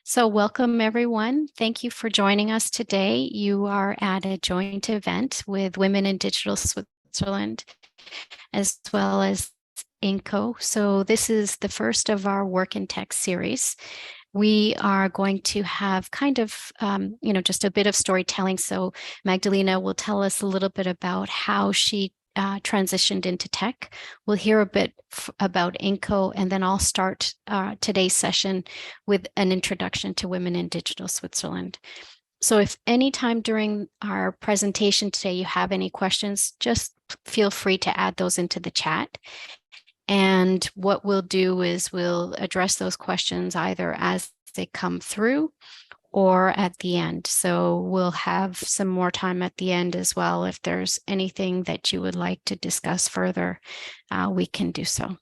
So welcome everyone. Thank you for joining us today. You are at a joint event with Women in Digital Switzerland, as well as INCO. So this is the first of our Work in Tech series. We are going to have kind of, just a bit of storytelling. So Magdalena will tell us a little bit about how she transitioned into tech. We'll hear a bit about INCO, and then I'll start today's session with an introduction to Women in Digital Switzerland. So if any time during our presentation today you have any questions, just feel free to add those into the chat. And what we'll do is we'll address those questions either as they come through or at the end. So we'll have some more time at the end as well. If there's anything that you would like to discuss further, we can do so.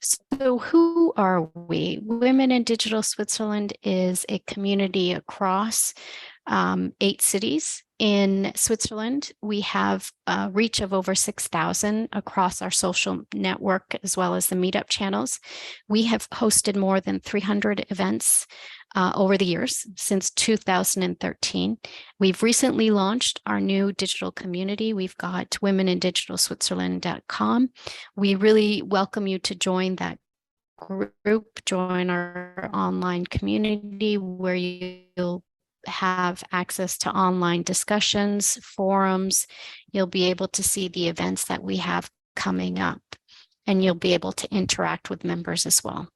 So who are we? Women in Digital Switzerland is a community across 8 cities in Switzerland. We have a reach of over 6,000 across our social network, as well as the meetup channels. We have hosted more than 300 events over the years since 2013. We've recently launched our new digital community. We've got womenindigitalswitzerland.com. We really welcome you to join that group, join our online community where you'll have access to online discussions, forums. You'll be able to see the events that we have coming up, and you'll be able to interact with members as well.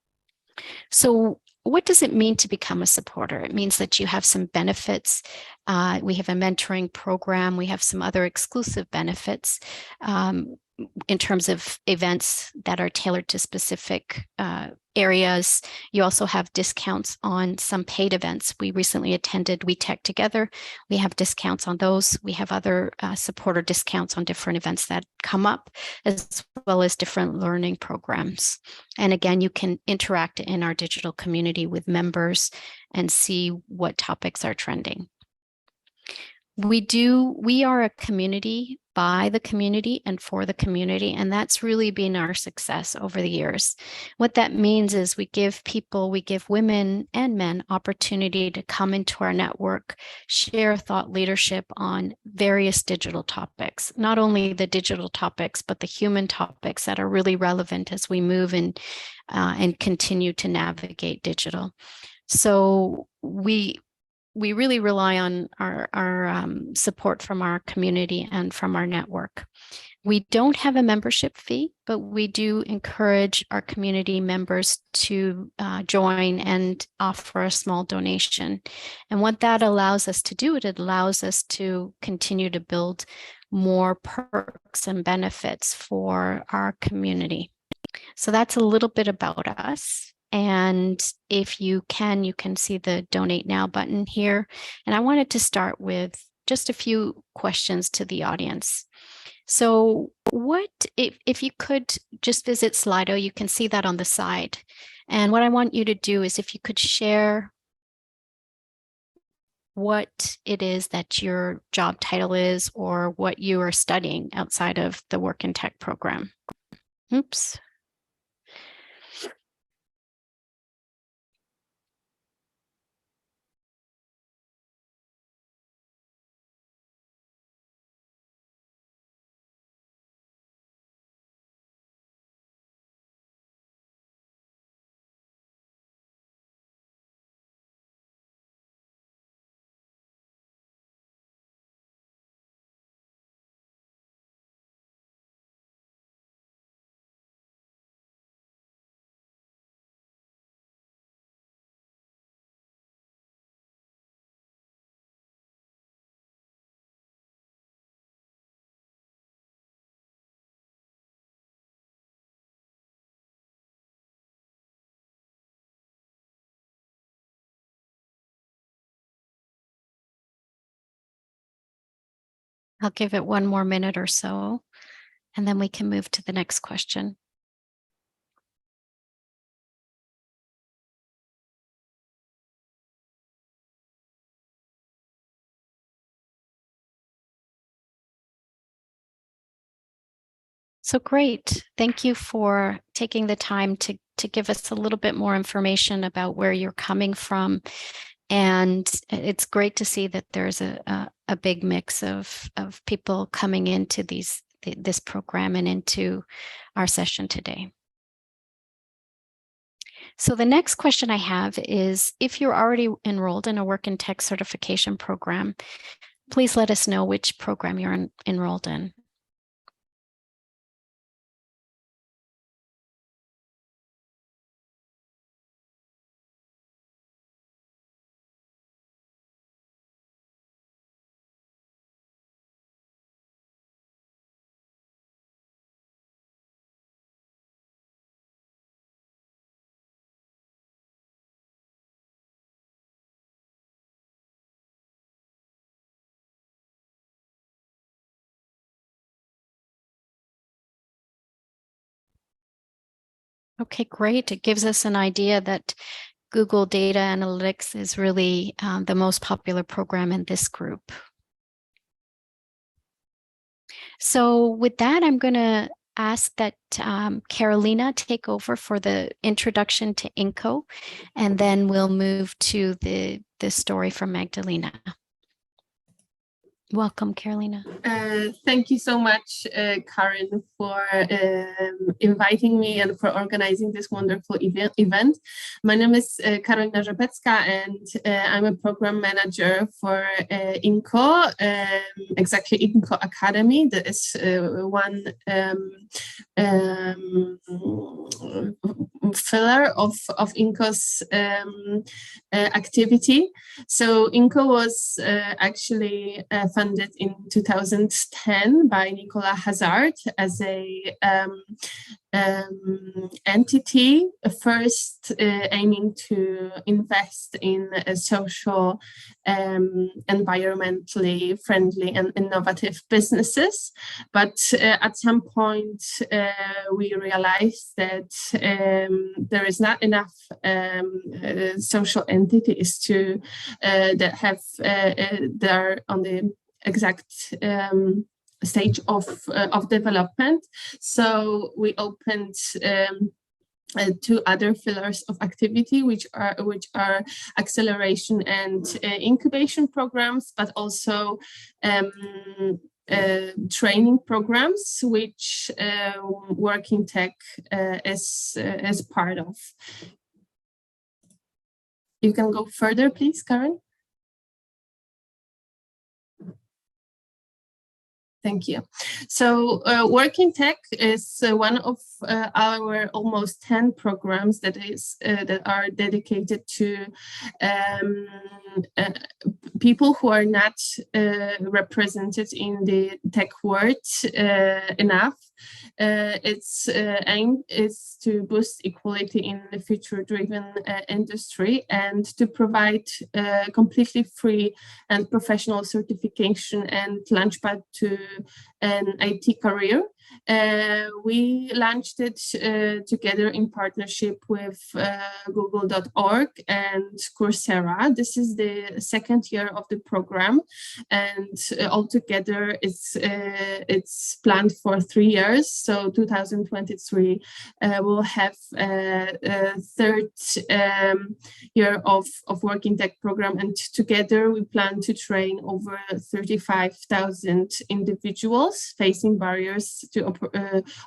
So what does it mean to become a supporter? It means that you have some benefits. We have a mentoring program. We have some other exclusive benefits in terms of events that are tailored to specific areas. You also have discounts on some paid events. We recently attended We Tech Together. We have discounts on those. We have other supporter discounts on different events that come up, as well as different learning programs. And again, you can interact in our digital community with members and see what topics are trending. We are a community by the community and for the community, and that's really been our success over the years. What that means is we give women and men opportunity to come into our network, share thought leadership on various digital topics, not only the digital topics, but the human topics that are really relevant as we move and continue to navigate digital. So we really rely on our support from our community and from our network. We don't have a membership fee, but we do encourage our community members to join and offer a small donation. And what that allows us to do, it allows us to continue to build more perks and benefits for our community. So that's a little bit about us. And if you can see the donate now button here. And I wanted to start with just a few questions to the audience. So if you could just visit Slido, you can see that on the side. And what I want you to do is if you could share what it is that your job title is or what you are studying outside of the Work in Tech program. Oops. I'll give it one more minute or so, and then we can move to the next question. So great. Thank you for taking the time to to give us a little bit more information about where you're coming from. And it's great to see that there's a big mix of people coming into this program and into our session today. So the next question I have is, if you're already enrolled in a Work in Tech certification program, please let us know which program you're enrolled in. Okay, great. It gives us an idea that Google Data Analytics is really the most popular program in this group. So with that, I'm going to ask that Carolina take over for the introduction to INCO, and then we'll move to the story from Magdalena. Welcome, Carolina. Thank you so much, Karen, for inviting me and for organizing this wonderful event. My name is Karolina Rzepecka, and I'm a program manager for INCO, exactly INCO Academy. That is one pillar of INCO's activity. So INCO was actually funded in 2010 by Nicola Hazard as a entity, first aiming to invest in social, environmentally friendly and innovative businesses. But at some point, we realized that there is not enough social entities to that have that are on the exact stage of development. So we opened two other pillars of activity, which are acceleration and incubation programs, but also training programs, which Work in Tech is part of. You can go further, please, Karen. Thank you. So Work in Tech is one of our almost 10 programs that are dedicated to people who are not represented in the tech world enough. Its aim is to boost equality in the future-driven industry and to provide completely free and professional certification and launchpad to an IT career. We launched it together in partnership with Google.org and Coursera. This is the second year of the program, and altogether it's planned for 3 years. So 2023 will have a third year of Work in Tech program, and together we plan to train over 35,000 individuals facing barriers to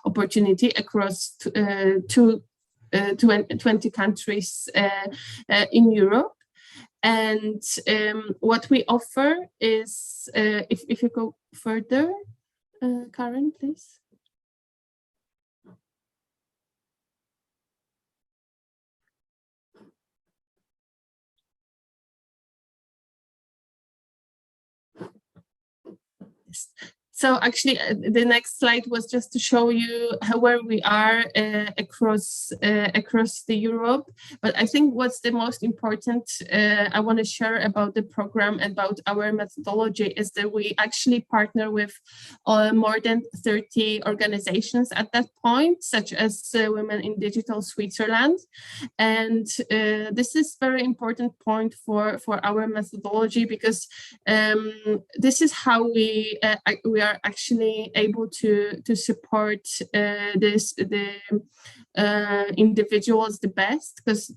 opportunity across 20 countries in Europe. And what we offer is, if you go further, Karen, please. Yes. So actually, the next slide was just to show you where we are across the Europe. But I think what's the most important I want to share about the program, about our methodology, is that we actually partner with more than 30 organizations at that point, such as Women in Digital Switzerland. And this is very important point for our methodology, because this is how we are are actually able to support the individuals the best, because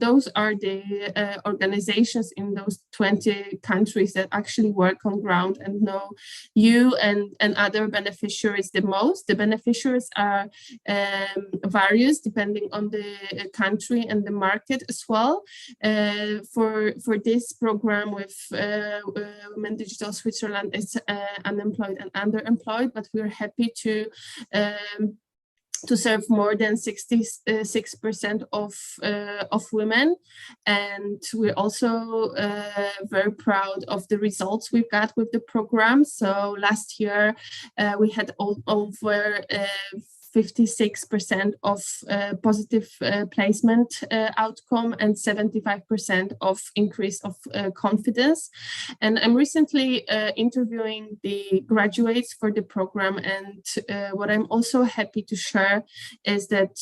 those are the organizations in those 20 countries that actually work on ground and know you and other beneficiaries the most. The beneficiaries are various depending on the country and the market as well. For this program with Women Digital Switzerland, it's unemployed and underemployed, but we're happy to serve more than 66% of women, and we're also very proud of the results we've got with the program. So last year we had over 56% of positive placement outcome and 75% of increase of confidence. And I'm recently interviewing the graduates for the program, and what I'm also happy to share is that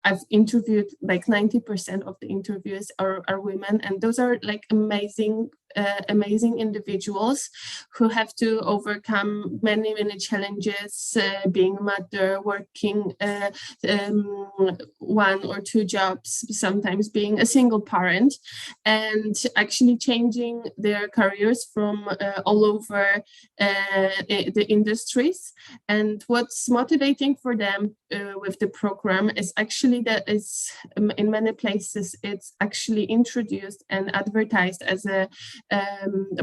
I've interviewed like 90% of the interviews are women, and those are like amazing individuals who have to overcome many challenges, being a mother, working 1 or 2 jobs, sometimes being a single parent, and actually changing their careers from all over the industries. And what's motivating for them with the program is actually that it's in many places it's actually introduced and advertised as a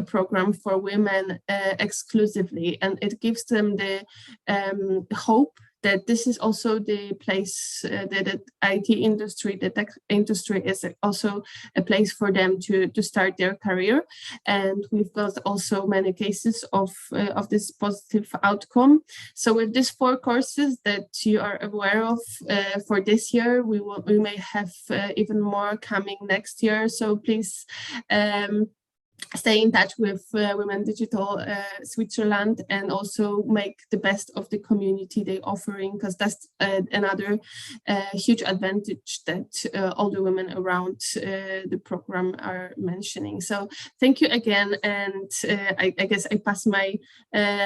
program for women exclusively, and it gives them the hope that this is also the place, that the IT industry, the tech industry is also a place for them to start their career. And we've got also many cases of this positive outcome. So with these 4 courses that you are aware of for this year, we may have even more coming next year. So please stay in touch with Women Digital Switzerland, and also make the best of the community they're offering, because that's another huge advantage that all the women around the program are mentioning. So thank you again, and I guess I pass my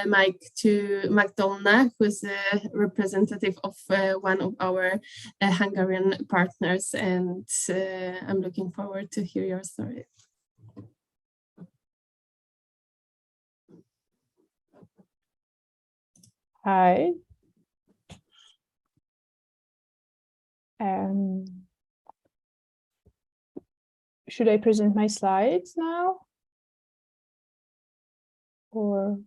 mic to Magdolina, who is a representative of one of our Hungarian partners, and I'm looking forward to hear your story. Hi. Should I present my slides now? Or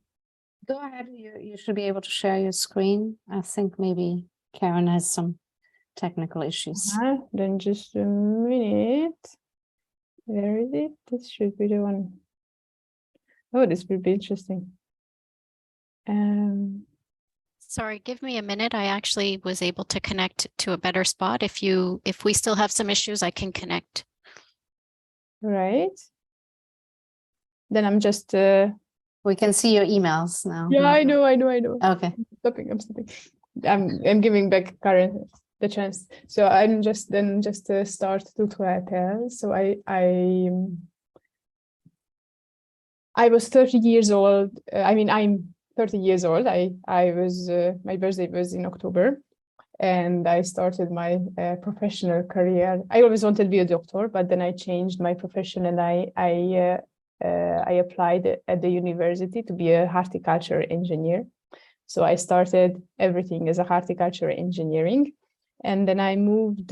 go ahead, you should be able to share your screen. I think maybe Karen has some technical issues. Then just a minute. Where is it? This should be the one. Oh, this will be interesting. Sorry, give me a minute. I actually was able to connect to a better spot. If we still have some issues, I can connect. Right. Then I'm just we can see your emails now. Yeah, I know. Okay. I'm stopping. I'm giving back Karen the chance. So I'm just start tutorial. So I was 30 years old. I'm 30 years old. I was my birthday was in October, and I started my professional career. I always wanted to be a doctor, but then I changed my profession, and I applied at the university to be a horticulture engineer. So I started everything as a horticulture engineering, and then I moved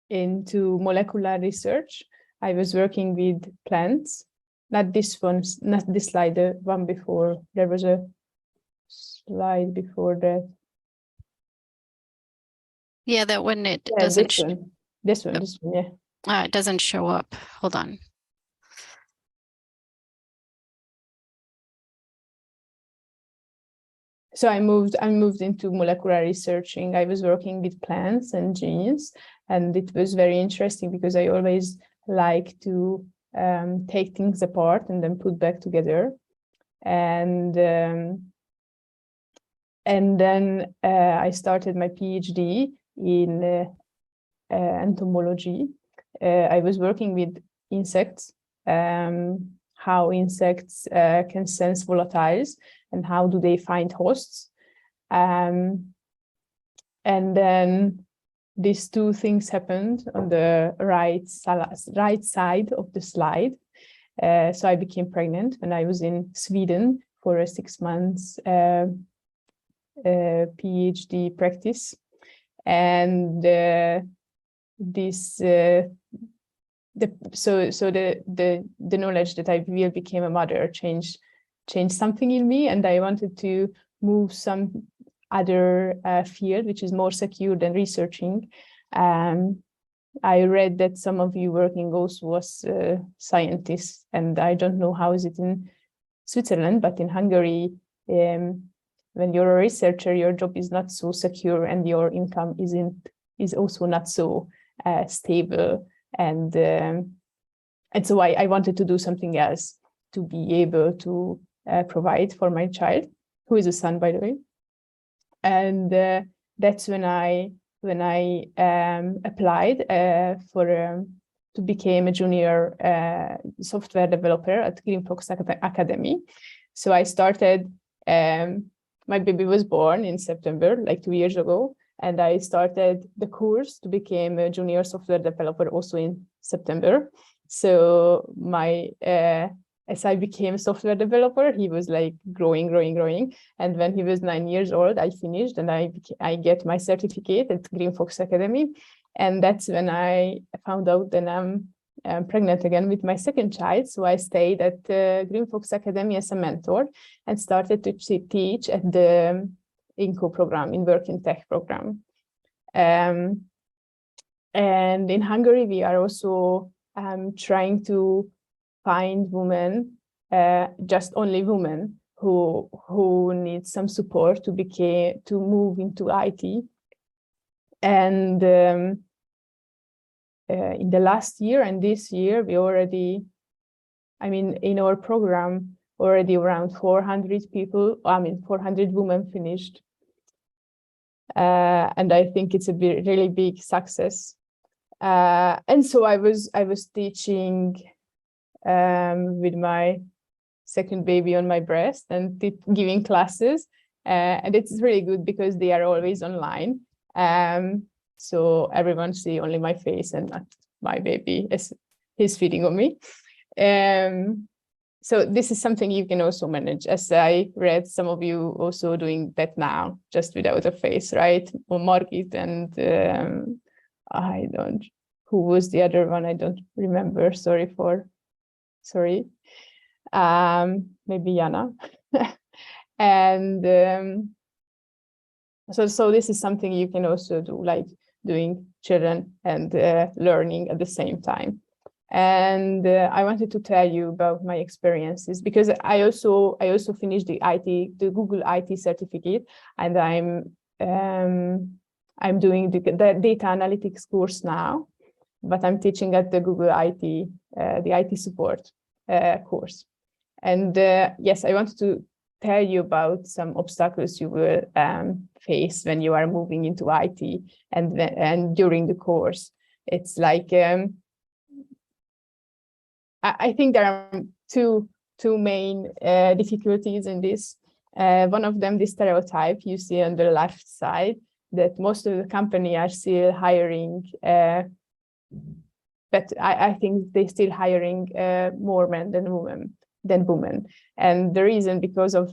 into molecular research. I was working with plants. Not this one, not this slide, the one before. There was a slide before that. Yeah, that one, it doesn't. This one, yeah. It doesn't show up. Hold on. So I moved into molecular researching. I was working with plants and genes, and it was very interesting because I always like to take things apart and then put back together, and then I started my PhD in entomology. I was working with insects, how insects can sense volatiles and how do they find hosts. And then these two things happened on the right side of the slide. So I became pregnant when I was in Sweden for a 6 months PhD practice. And the knowledge that I really became a mother changed something in me, and I wanted to move some other field which is more secure than researching. I read that some of you working also as scientists, and I don't know how is it in Switzerland, but in Hungary, when you're a researcher, your job is not so secure and your income is also not so stable. And so I wanted to do something else to be able to provide for my child, who is a son, by the way. And that's when I applied to become a junior software developer at INCO Academy. So I started. My baby was born in September, like 2 years ago, and I started the course to become a junior software developer also in September. So as I became a software developer, he was like growing. And when he was 9 years old, I finished and I get my certificate at Green Fox Academy. And that's when I found out that I'm pregnant again with my second child. So I stayed at Green Fox Academy as a mentor and started to teach at the INCO program, in Work in Tech program. And in Hungary, we are also trying to find women, just only women who need some support to move into IT. And in the last year and this year, we already, in our program, already around 400 people, 400 women finished. And I think it's a really big success. And so I was teaching with my second baby on my breast and giving classes. And it's really good because they are always online. So everyone see only my face and not my baby as he's feeding on me. So this is something you can also manage, as I read some of you also doing that now, just without a face, right? Or Margit and who was the other one? I don't remember. Sorry. Maybe Jana. And so this is something you can also do, like doing children and learning at the same time. And I wanted to tell you about my experiences, because I also finished the Google IT certificate, and I'm doing the data analytics course now, but I'm teaching at the Google IT, the IT support course. And yes, I wanted to tell you about some obstacles you will face when you are moving into IT and during the course. It's like I think there are two main difficulties in this. One of them, the stereotype you see on the left side, that most of the company are still hiring, but I think they're still hiring more men than women. And the reason because of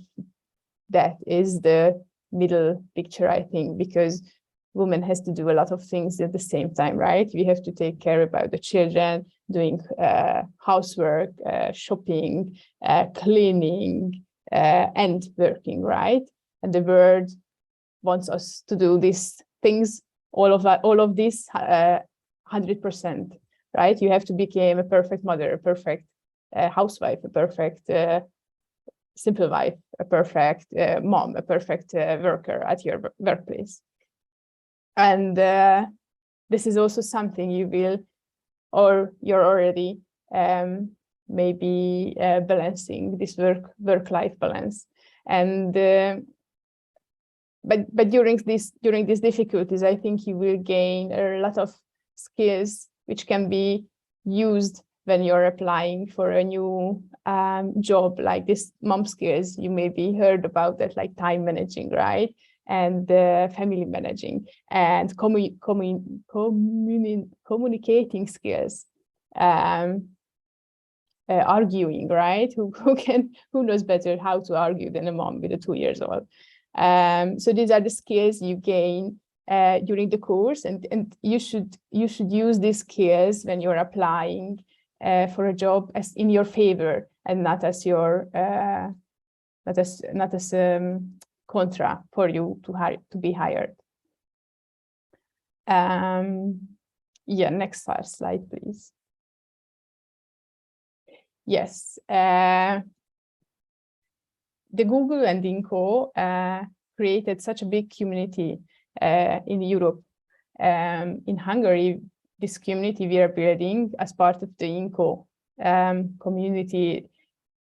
that is the middle picture, I think, because women has to do a lot of things at the same time, right? We have to take care about the children, doing housework, shopping, cleaning, and working, right? And the world wants us to do these things, all of this 100%, right? You have to become a perfect mother, a perfect housewife, a perfect simple wife, a perfect mom, a perfect worker at your workplace. And this is also something you will, or you're already maybe balancing this work-life balance. And but during these difficulties, I think you will gain a lot of skills which can be used when you're applying for a new job, like this mom skills, you maybe heard about that, like time managing, right? And family managing and communicating skills, arguing, right? Who knows better how to argue than a mom with a 2 years old? So these are the skills you gain during the course, and you should use these skills when you're applying for a job as in your favor, and not as your not as contra for you to be hired. Yeah, next slide, please. Yes, the Google and INCO created such a big community in Europe. In Hungary, this community we are building as part of the INCO community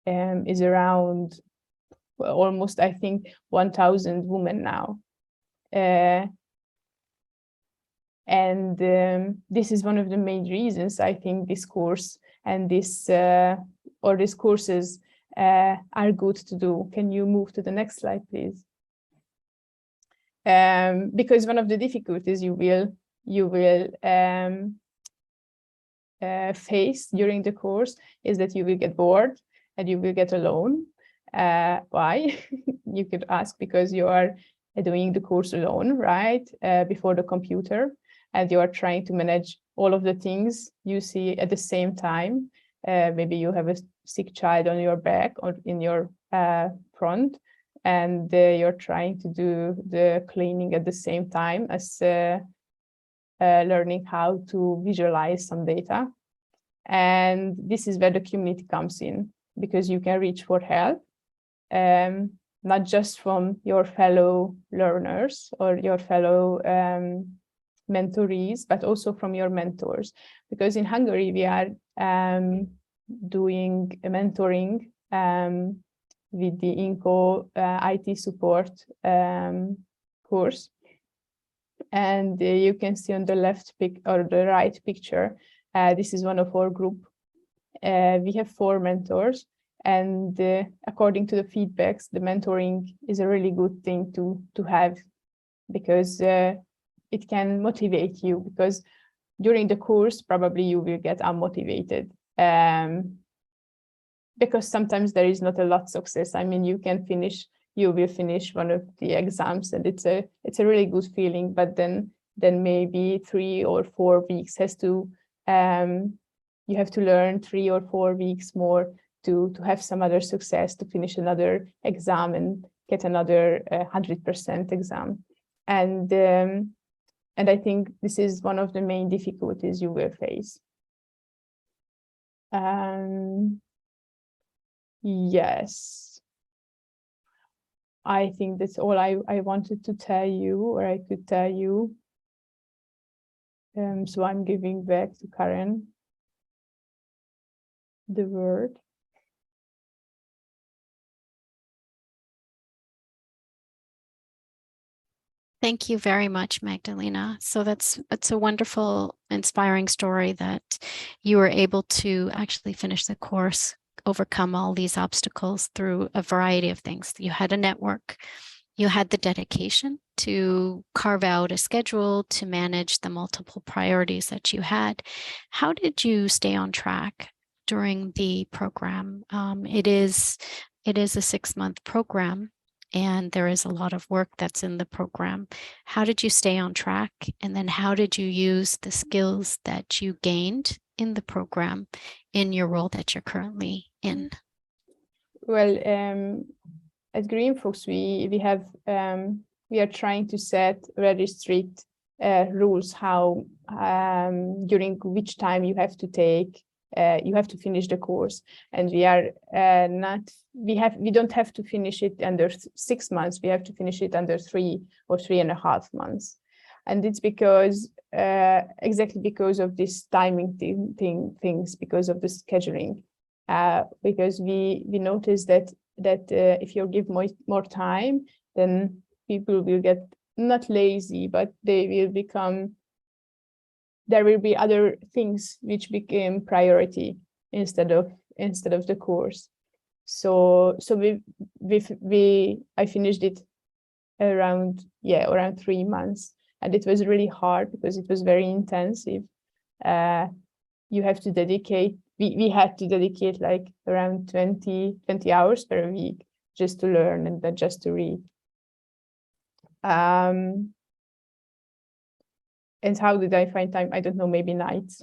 is around almost, I think, 1,000 women now. And this is one of the main reasons I think this course and these courses are good to do. Can you move to the next slide, please? Because one of the difficulties you will face during the course is that you will get bored and you will get alone. Why? You could ask, because you are doing the course alone, right? Before the computer, and you are trying to manage all of the things you see at the same time. Maybe you have a sick child on your back or in your front, and you're trying to do the cleaning at the same time as learning how to visualize some data. And this is where the community comes in, because you can reach for help, not just from your fellow learners or your fellow mentorees, but also from your mentors. Because in Hungary, we are doing a mentoring with the INCO IT support course. And you can see on the left or the right picture, this is one of our group. We have 4 mentors, and according to the feedbacks, the mentoring is a really good thing to have, because it can motivate you, because during the course, probably you will get unmotivated. Because sometimes there is not a lot of success. I mean, you will finish one of the exams, and it's a really good feeling, but then maybe 3 or 4 weeks you have to learn 3 or 4 weeks more to have some other success, to finish another exam and get another 100% exam. And I think this is one of the main difficulties you will face. Yes, I think that's all I wanted to tell you, or I could tell you. So I'm giving back to Karen the word. Thank you very much, Magdalena. So it's a wonderful, inspiring story that you were able to actually finish the course, overcome all these obstacles through a variety of things. You had a network, you had the dedication to carve out a schedule to manage the multiple priorities that you had. How did you stay on track during the program? It is a 6-month program, and there is a lot of work that's in the program. How did you stay on track? And then how did you use the skills that you gained in the program in your role that you're currently in? Well, at Greenfox, we are trying to set very strict rules how during which time you have to finish the course, and we don't have to finish it under 6 months. We have to finish it under 3 or 3.5 months, and it's because exactly because of this timing things, because of the scheduling. Because we noticed that if you give more time, then people will get not lazy, but they will become. There will be other things which became priority, instead of the course. So I finished it around 3 months, and it was really hard because it was very intensive. You have to dedicate, we had to dedicate like around 20 hours per week just to learn and then just to read. And how did I find time? I don't know, maybe nights,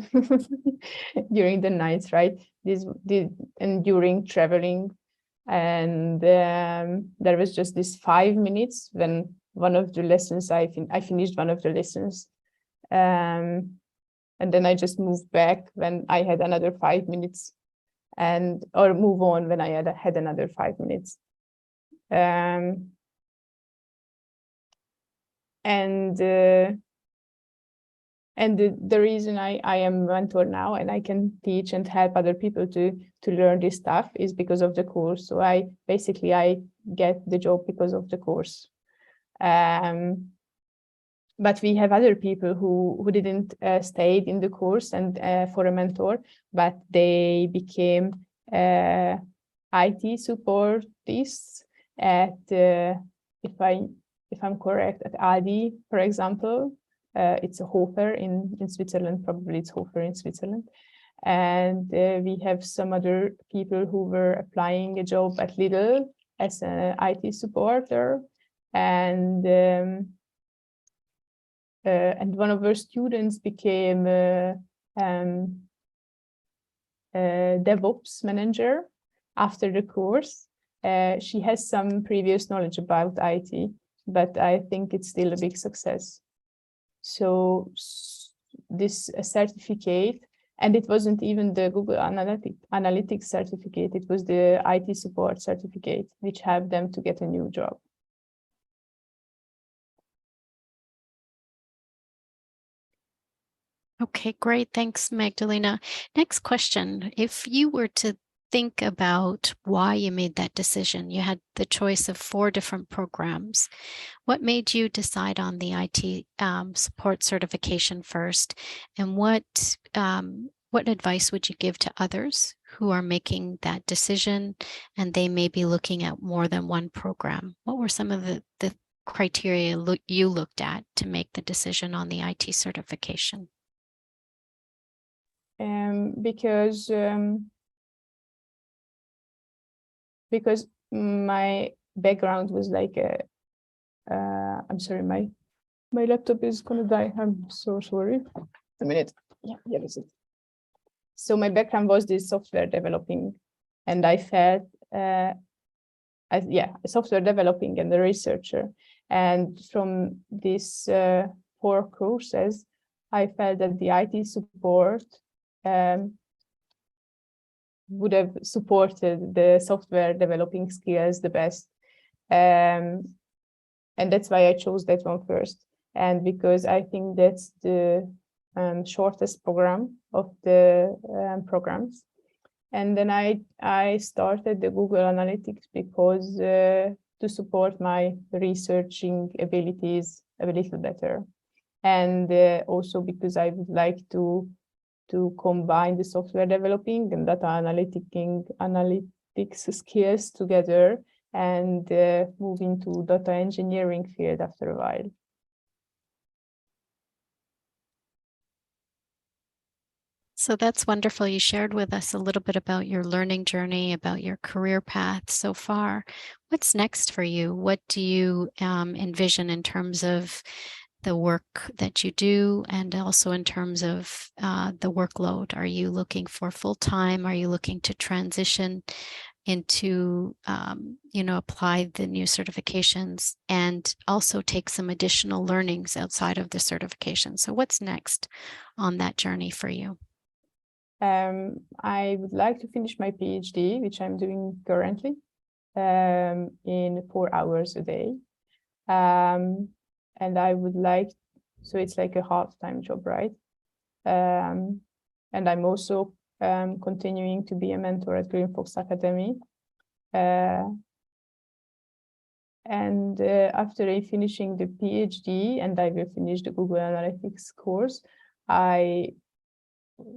during the nights, right? And during traveling. And there was just this 5 minutes when one of the lessons, I finished one of the lessons. And then I just moved back when I had another 5 minutes, or move on when I had another 5 minutes. And the reason I am a mentor now and I can teach and help other people to learn this stuff is because of the course. So I get the job because of the course. But we have other people who didn't stay in the course and for a mentor, but they became IT supportists at, if I'm correct, at Aldi, for example. It's a Hofer in Switzerland, probably it's Hofer in Switzerland. And we have some other people who were applying a job at Lidl as an IT supporter. And one of our students became a DevOps manager after the course. She has some previous knowledge about IT, but I think it's still a big success. So this certificate, and it wasn't even the Google Analytics certificate, it was the IT support certificate, which helped them to get a new job. Okay, great. Thanks, Magdalena. Next question. If you were to think about why you made that decision, you had the choice of 4 different programs. What made you decide on the IT support certification first? And what advice would you give to others who are making that decision and they may be looking at more than one program? What were some of the criteria you looked at to make the decision on the IT certification? Because my background was like I'm sorry, my laptop is gonna die. I'm so sorry. A minute. Yeah, that's it. So my background was this software developing, and I felt software developing and a researcher. And from these 4 courses, I felt that the IT support would have supported the software developing skills the best. And that's why I chose that one first. And because I think that's the shortest program of the programs. And then I started the Google Analytics because to support my researching abilities a little better. And also because I would like to combine the software developing and data analytics skills together and move into data engineering field after a while. So that's wonderful. You shared with us a little bit about your learning journey, about your career path so far. What's next for you? What do you envision in terms of the work that you do and also in terms of the workload? Are you looking for full-time? Are you looking to transition into, apply the new certifications and also take some additional learnings outside of the certification? So what's next on that journey for you? I would like to finish my PhD, which I'm doing currently, in 4 hours a day. And I would like, so it's like a half-time job, right? And I'm also continuing to be a mentor at INCO Academy. And after finishing the PhD, and I will finish the Google Analytics course,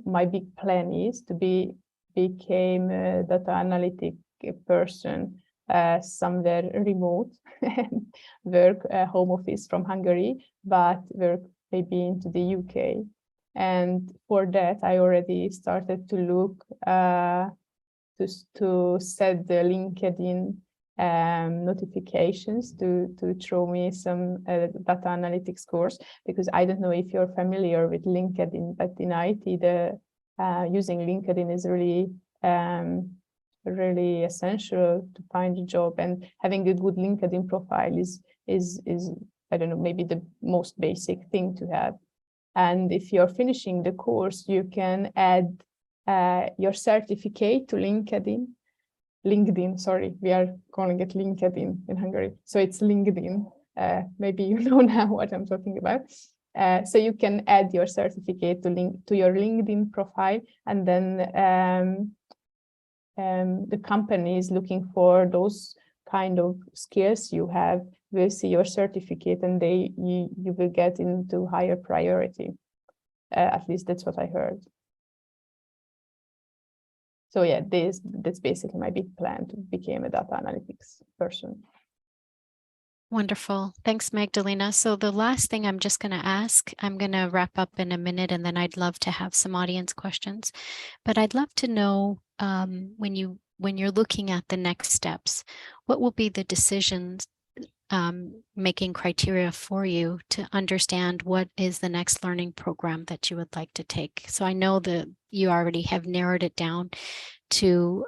my big plan is to be became a data analytic person somewhere remote and work home office from Hungary, but work maybe into the UK. And for that, I already started to look to set the LinkedIn notifications to throw me some data analytics course, because I don't know if you're familiar with LinkedIn, but in IT, the using LinkedIn is really really essential to find a job, and having a good LinkedIn profile is I don't know, maybe the most basic thing to have. And if you're finishing the course, you can add your certificate to LinkedIn, sorry, we are calling it LinkedIn in Hungary. So it's LinkedIn. Maybe you know now what I'm talking about. So you can add your certificate to your LinkedIn profile, and then the company is looking for those kind of skills you have, will see your certificate, and you will get into higher priority. At least that's what I heard. So yeah, that's basically my big plan, to become a data analytics person. Wonderful. Thanks, Magdalena. So the last thing I'm just going to ask, I'm going to wrap up in a minute, and then I'd love to have some audience questions. But I'd love to know when you're looking at the next steps, what will be the decisions making criteria for you to understand what is the next learning program that you would like to take? So I know that you already have narrowed it down to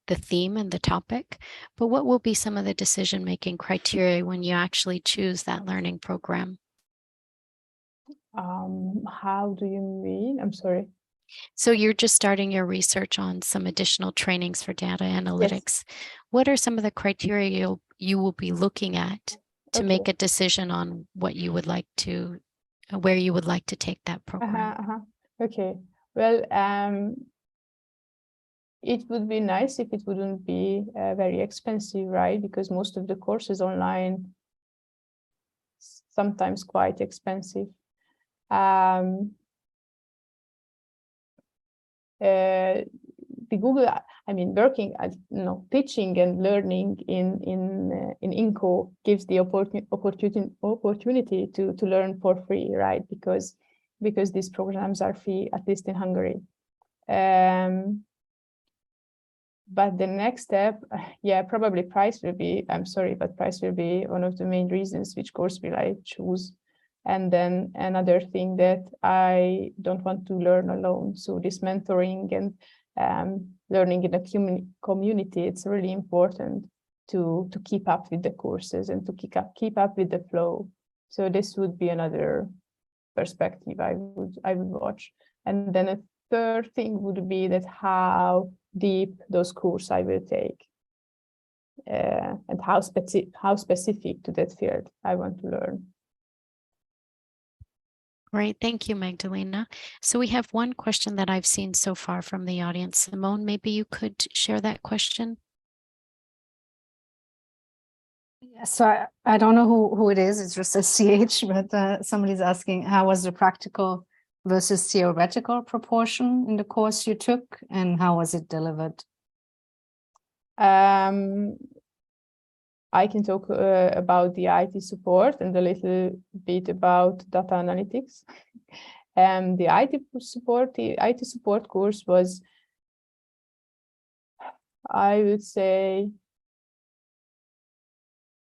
the theme and the topic, but what will be some of the decision-making criteria when you actually choose that learning program? How do you mean? I'm sorry. So you're just starting your research on some additional trainings for data analytics. Yes. What are some of the criteria you will be looking at to make a decision on what you would like to, where you would like to take that program? Okay. Well, it would be nice if it wouldn't be very expensive, right? Because most of the courses online sometimes quite expensive. The Google, I mean, working as teaching and learning in INCO gives the opportunity to learn for free, right? Because these programs are free, at least in Hungary. But the next step, yeah, probably price will be, I'm sorry, but price will be one of the main reasons which course will I choose. And then another thing that I don't want to learn alone. So this mentoring and learning in a community, it's really important to keep up with the courses and to keep up with the flow. So this would be another perspective I would watch. And then a third thing would be that how deep those courses I will take, and how specific to that field I want to learn. Great, thank you, Magdalena. So we have one question that I've seen so far from the audience. Simone, maybe you could share that question. So I don't know who it is. It's just a CH, but somebody's asking, how was the practical versus theoretical proportion in the course you took, and how was it delivered? I can talk about the IT support and a little bit about data analytics. The IT support course was, I would say,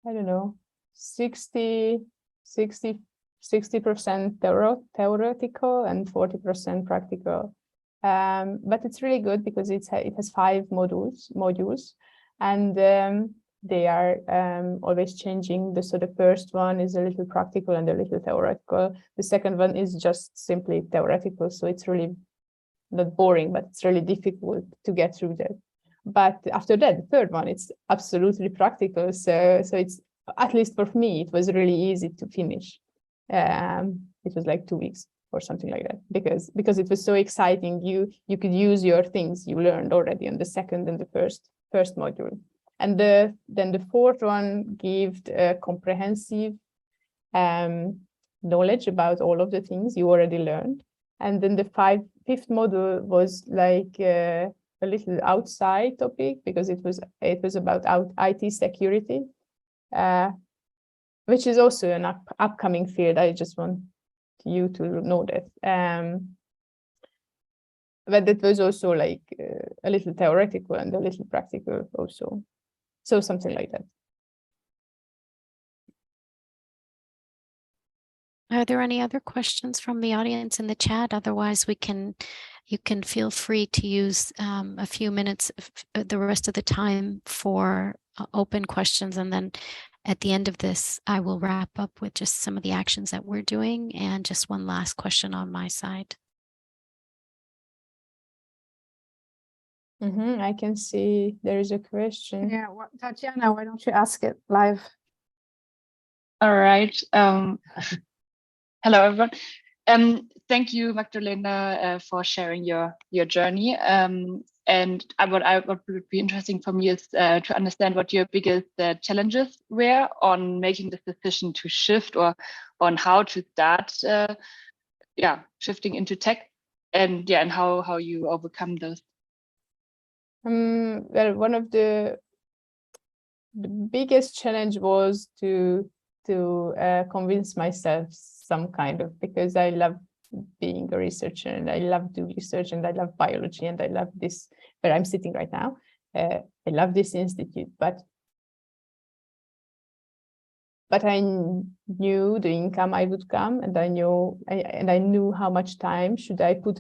I don't know, 60% theoretical and 40% practical. But it's really good because it has 5 modules, and they are always changing. So the first one is a little practical and a little theoretical. The second one is just simply theoretical. So it's really not boring, but it's really difficult to get through that. But after that, the third one, it's absolutely practical. So it's, at least for me, it was really easy to finish. It was like 2 weeks or something like that, because it was so exciting. You could use your things you learned already on the second and the first module. And then the fourth one gave comprehensive knowledge about all of the things you already learned. And then the fifth module was like a little outside topic because it was about IT security, which is also an upcoming field. I just want you to know that. But it was also like a little theoretical and a little practical also. So something like that. Are there any other questions from the audience in the chat? Otherwise, you can feel free to use a few minutes, the rest of the time for open questions. And then at the end of this, I will wrap up with just some of the actions that we're doing and just one last question on my side. I can see there is a question. Yeah, Tatiana, why don't you ask it live? All right. Hello, everyone. Thank you, Magdalena, for sharing your journey. And what would be interesting for me is to understand what your biggest challenges were on making this decision to shift, or on how to start, shifting into tech, and how you overcome those. Well, one of the biggest challenge was to convince myself some kind of, because I love being a researcher and I love doing research and I love biology and I love this where I'm sitting right now. I love this institute, but I knew the income I would come, and I knew how much time should I put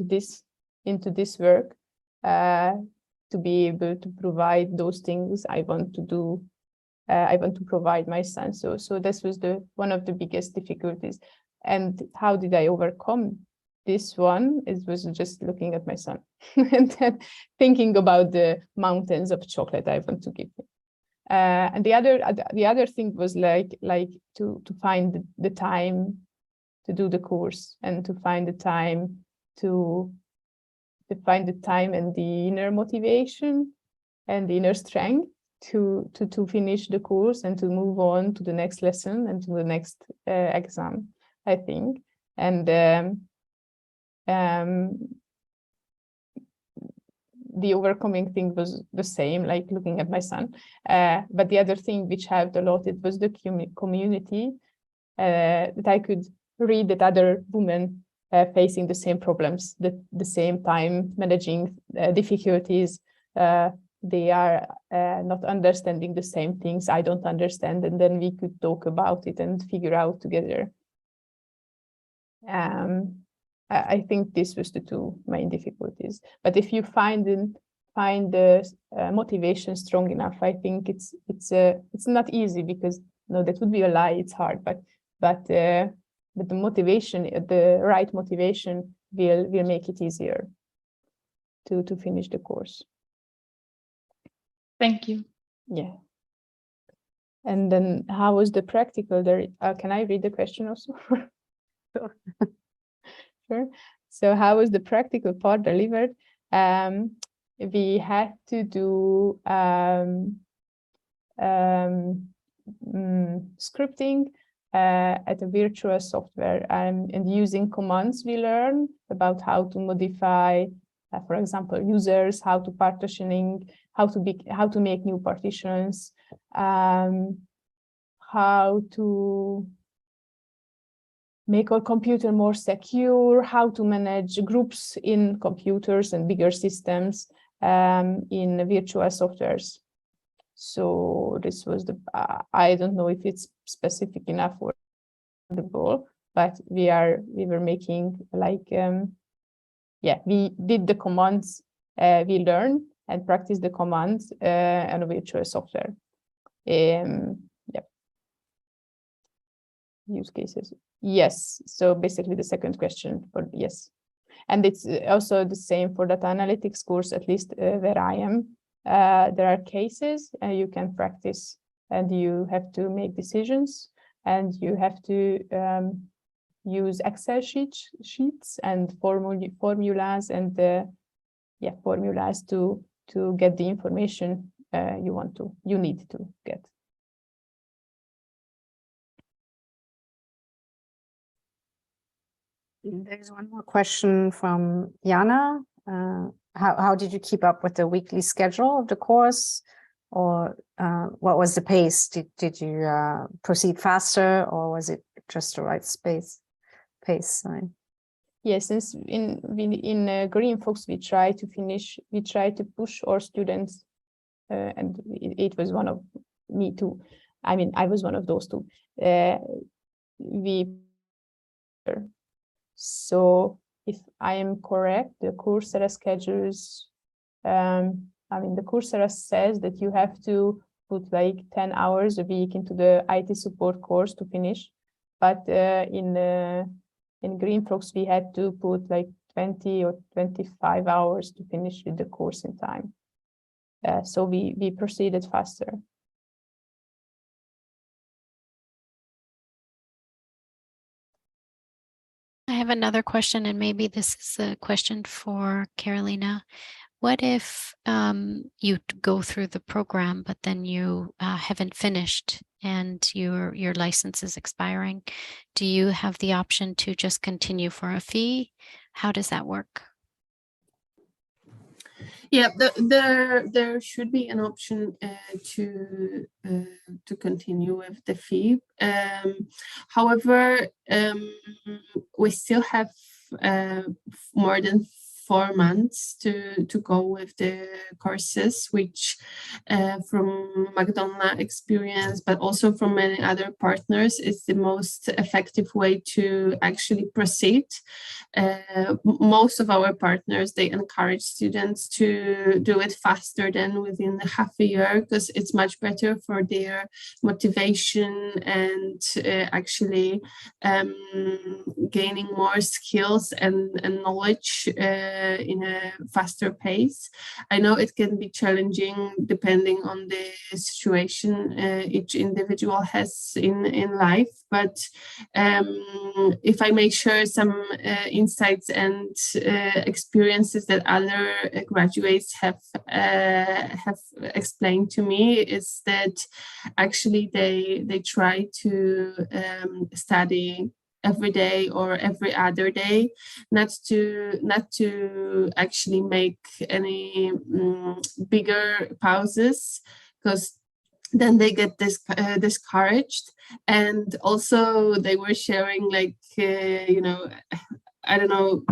into this work to be able to provide those things I want to do. I want to provide my son. So this was one of the biggest difficulties. And how did I overcome this one? It was just looking at my son and then thinking about the mountains of chocolate I want to give him. And the other thing was like to find the time to do the course, and to find the time and the inner motivation and the inner strength to finish the course and to move on to the next lesson and to the next exam, I think. And the overcoming thing was the same, like looking at my son. But the other thing which helped a lot, it was the community, that I could read that other women facing the same problems, the same time managing difficulties. They are not understanding the same things I don't understand, and then we could talk about it and figure out together. I think this was the two main difficulties. But if you find the motivation strong enough, I think it's not easy, because no, that would be a lie. It's hard, but the motivation, the right motivation, will make it easier to finish the course. Thank you. Yeah. And then how was the practical there? Can I read the question also? Sure. So how was the practical part delivered? We had to do scripting at a virtual software, and using commands we learn about how to modify, for example, users, how to partitioning, how to make new partitions, how to make our computer more secure, how to manage groups in computers and bigger systems in virtual softwares. So this was I don't know if it's specific enough for the ball, but we were making like, we did the commands we learned and practice the commands on a virtual software. Use cases. Yes. So basically the second question, but yes. And it's also the same for data analytics course, at least where I am. There are cases you can practice, and you have to make decisions, and you have to use Excel sheets and formulas and formulas to get the information you need to get. There's one more question from Jana. how did you keep up with the weekly schedule of the course, or what was the pace? Did you proceed faster, or was it just the right pace? Sorry. Yes, since in Green Fox we try to push our students, and it was one of me too. I mean, I was one of those two. So if I am correct, the Coursera schedules, I mean, the Coursera says that you have to put like 10 hours a week into the IT support course to finish. But in Green Fox, we had to put like 20 or 25 hours to finish with the course in time. So we proceeded faster. I have another question, and maybe this is a question for Carolina. What if you go through the program, but then you haven't finished and your license is expiring? Do you have the option to just continue for a fee? How does that work? Yeah, there should be an option to continue with the fee. However, we still have more than 4 months to go with the courses, which from Magdolina experience, but also from many other partners, is the most effective way to actually proceed. Most of our partners, they encourage students to do it faster than within half a year, because it's much better for their motivation and actually gaining more skills and knowledge in a faster pace. I know it can be challenging depending on the situation each individual has in life, but if I may share some insights and experiences that other graduates have explained to me, is that actually they try to study every day or every other day, not to actually make any bigger pauses, because then they get discouraged. And also they were sharing like you know, I don't know,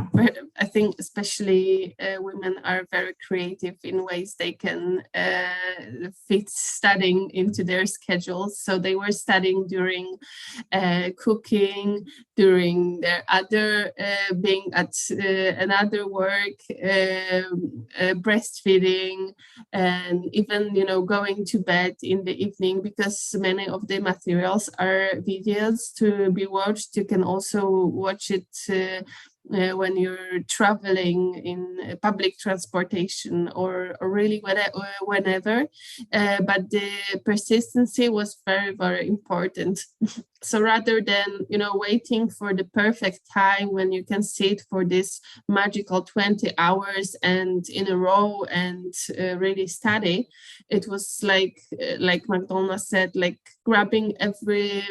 I think especially women are very creative in ways they can fit studying into their schedules. So they were studying during cooking, during their other being at another work, breastfeeding, and even, you know, going to bed in the evening, because many of the materials are videos to be watched. You can also watch it when you're traveling in public transportation or really whenever. But the persistency was very, very important. So rather than, you know, waiting for the perfect time when you can sit for this magical 20 hours and in a row and really study, it was like Magdolina said, like grabbing every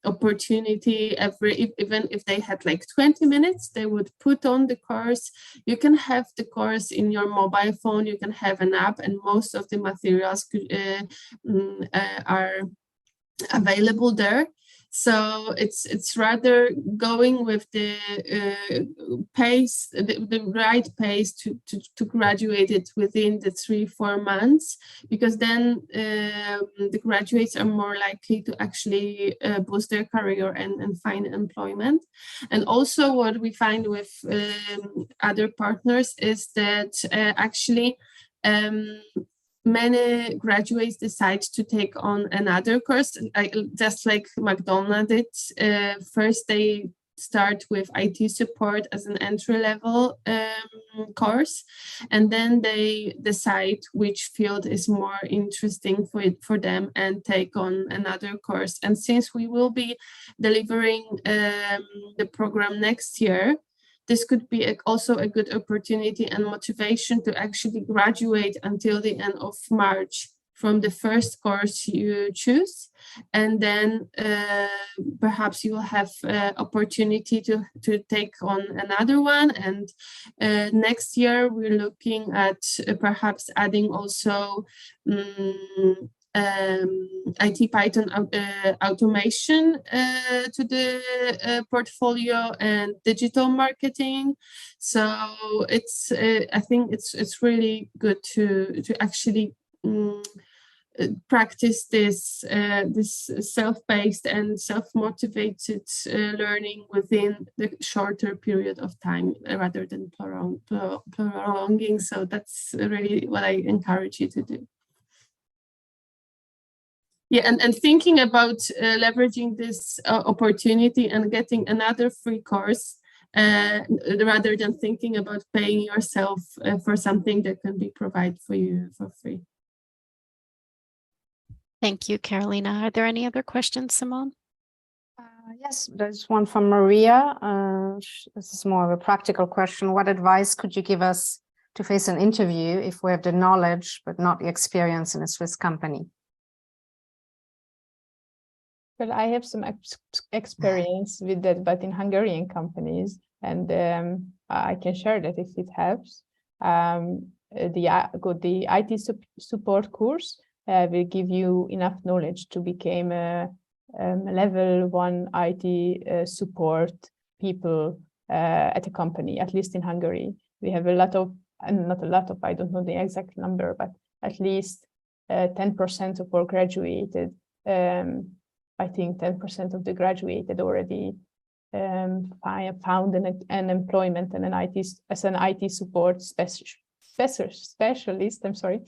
opportunity, even if they had like 20 minutes, they would put on the course. You can have the course in your mobile phone, you can have an app, and most of the materials are available there. So it's rather going with the pace, the right pace to graduate it within the 3-4 months, because then the graduates are more likely to actually boost their career and find employment. And also what we find with other partners is that actually many graduates decide to take on another course, just like Magdolina did. First, they start with IT support as an entry-level course, and then they decide which field is more interesting for them and take on another course. And since we will be delivering the program next year, this could be also a good opportunity and motivation to actually graduate until the end of March. from the first course you choose, and then perhaps you will have opportunity to take on another one. And next year we're looking at perhaps adding also IT Python automation to the portfolio, and digital marketing. So it's I think it's really good to actually practice this this self-paced and self-motivated learning within the shorter period of time rather than prolonging. So that's really what I encourage you to do. Yeah, and thinking about leveraging this opportunity and getting another free course rather than thinking about paying yourself for something that can be provided for you for free. Thank you, Carolina. Are there any other questions, Simone? Yes, there's one from Maria. This is more of a practical question. What advice could you give us to face an interview if we have the knowledge but not the experience in a Swiss company? Well, I have some experience with that, but in Hungarian companies, and I can share that if it helps. The IT support course will give you enough knowledge to become a level 1 IT support people at a company, at least in Hungary. We have a lot of, and not a lot of, I don't know the exact number, but at least 10% of our graduated. I think 10% of the graduated already found an employment and as an IT support specialist. I'm sorry,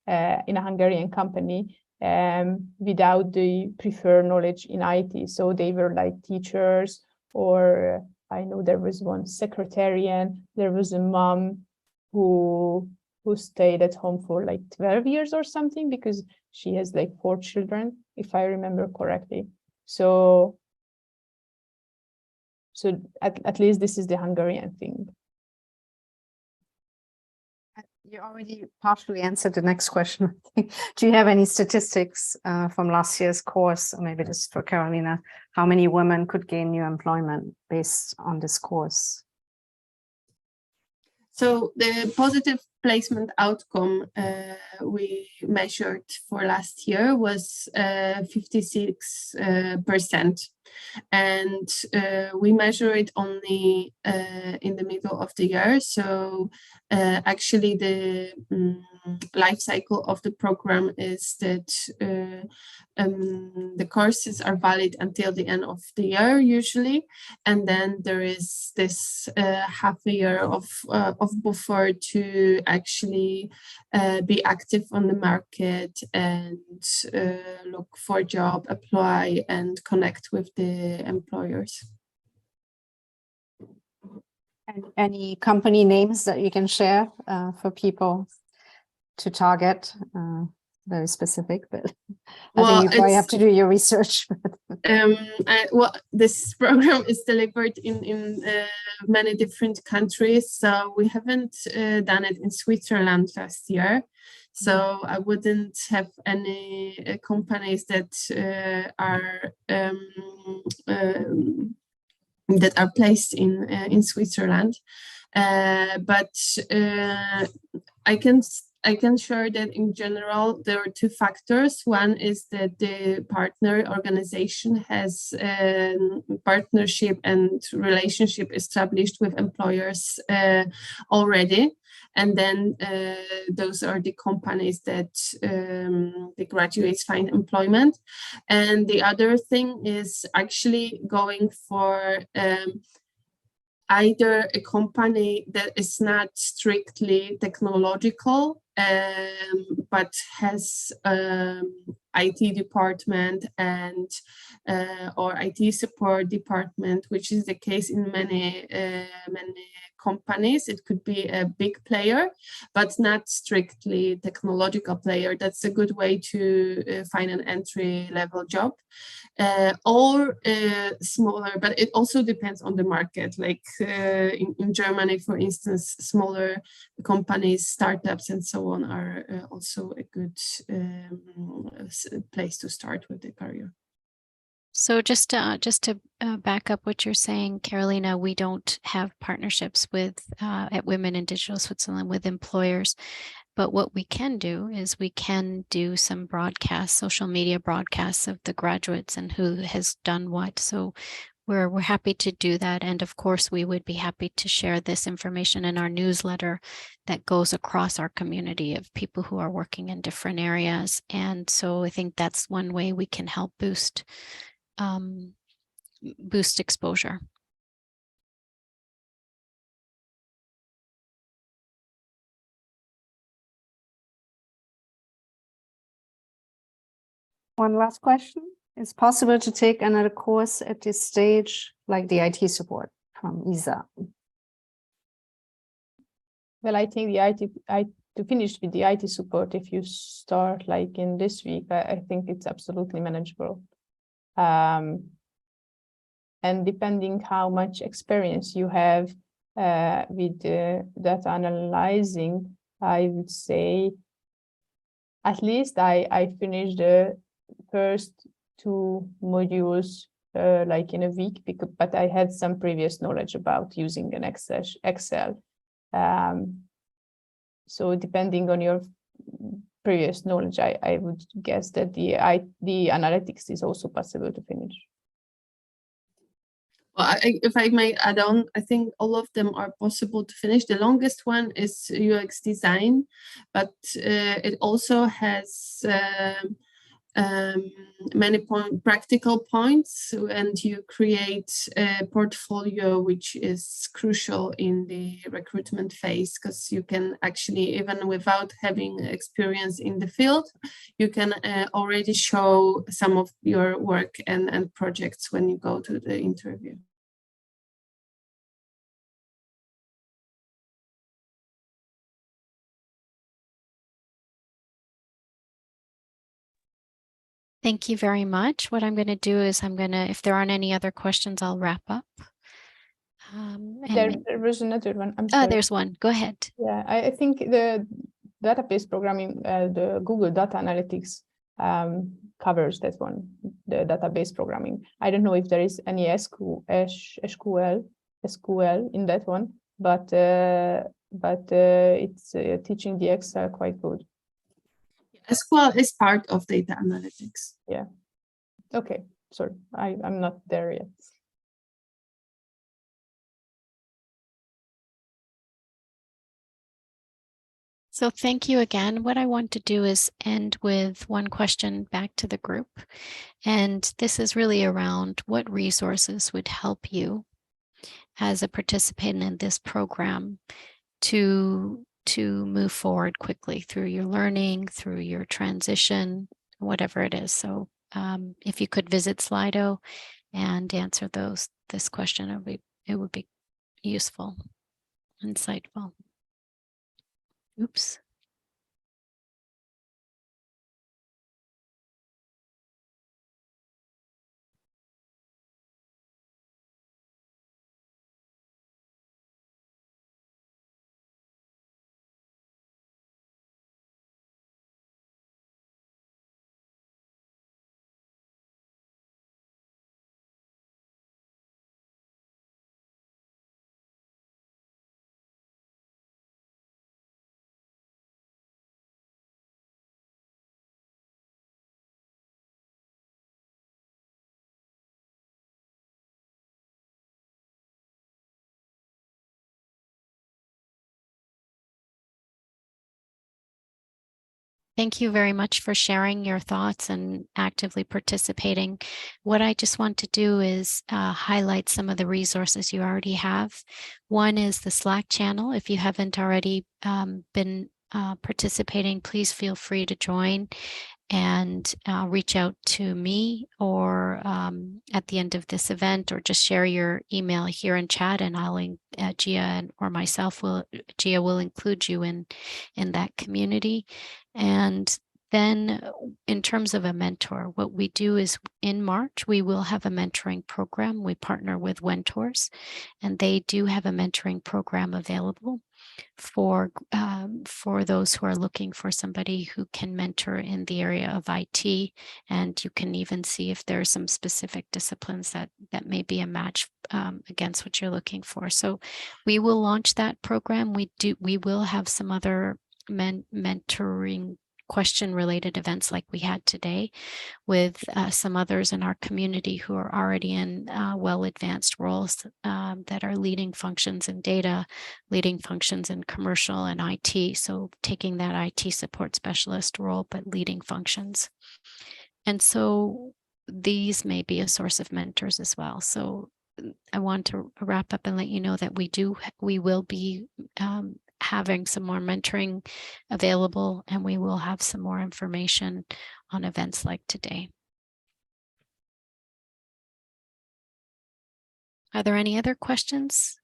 in a Hungarian company without the preferred knowledge in IT. So they were like teachers, or I know there was one secretarian. There was a mom who stayed at home for like 12 years or something because she has like 4 children, if I remember correctly. So at least this is the Hungarian thing. You already partially answered the next question. Do you have any statistics from last year's course, or maybe this is for Carolina, how many women could gain new employment based on this course? So the positive placement outcome we measured for last year was 56%. And we measure it only in the middle of the year. So actually the life cycle of the program is that the courses are valid until the end of the year usually, and then there is this half a year of buffer to actually be active on the market and look for a job, apply, and connect with the employers. And any company names that you can share for people to target? Very specific, but I think you probably have to do your research. Well, this program is delivered in many different countries, so we haven't done it in Switzerland last year. So I wouldn't have any companies that are placed in Switzerland, but I can share that in general there are 2 factors. One is that the partner organization has partnership and relationship established with employers already, and then those are the companies that the graduates find employment. And the other thing is actually going for either a company that is not strictly technological, but has IT department and or IT support department, which is the case in many companies. It could be a big player, but not strictly technological player. That's a good way to find an entry-level job. Or smaller, but it also depends on the market. Like in Germany, for instance, smaller companies, startups, and so on are also a good place to start with the career. So just to back up what you're saying, Carolina, we don't have partnerships with at Women in Digital Switzerland with employers, but what we can do is we can do some broadcasts, social media broadcasts of the graduates and who has done what. So we're happy to do that, and of course we would be happy to share this information in our newsletter that goes across our community of people who are working in different areas. And so I think that's one way we can help boost exposure. One last question. Is it possible to take another course at this stage, like the IT support from ISA? Well, I think to finish with the IT support, if you start like in this week, I think it's absolutely manageable. And depending how much experience you have with data analyzing, I would say at least I finished the first 2 modules like in a week, but I had some previous knowledge about using an Excel. So depending on your previous knowledge, I would guess that the analytics is also possible to finish. Well, if I may add on, I think all of them are possible to finish. The longest one is UX design, but it also has many practical points, and you create a portfolio which is crucial in the recruitment phase, because you can actually, even without having experience in the field, you can already show some of your work and projects when you go to the interview. Thank you very much. What I'm going to do is if there aren't any other questions, I'll wrap up. There was another one. I'm sorry. There's one. Go ahead. Yeah, I think the database programming, the Google Data Analytics covers that one, the database programming. I don't know if there is any SQL in that one, but it's teaching the Excel quite good. SQL is part of data analytics. Yeah. Okay. Sorry, I'm not there yet. So thank you again. What I want to do is end with one question back to the group. And this is really around what resources would help you as a participant in this program to move forward quickly through your learning, through your transition, whatever it is. So if you could visit Slido and answer this question, it would be useful, insightful. Oops. Thank you very much for sharing your thoughts and actively participating. What I just want to do is highlight some of the resources you already have. One is the Slack channel. If you haven't already been participating, please feel free to join. and reach out to me or at the end of this event, or just share your email here in chat, and Gia or myself Gia will include you in that community. And then in terms of a mentor, what we do is in March, we will have a mentoring program. We partner with Wentors, and they do have a mentoring program available for those who are looking for somebody who can mentor in the area of IT. And you can even see if there are some specific disciplines that may be a match against what you're looking for. So we will launch that program. We will have some other mentoring question related events like we had today, with some others in our community who are already in well advanced roles that are leading functions in data, leading functions in commercial and IT. So taking that IT support specialist role, but leading functions. And so these may be a source of mentors as well. So I want to wrap up and let you know that we will be having some more mentoring available, and we will have some more information on events like today. Are there any other questions?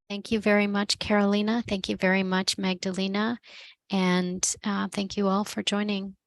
Thank you very much, Carolina. Thank you very much, Magdalena. And thank you all for joining.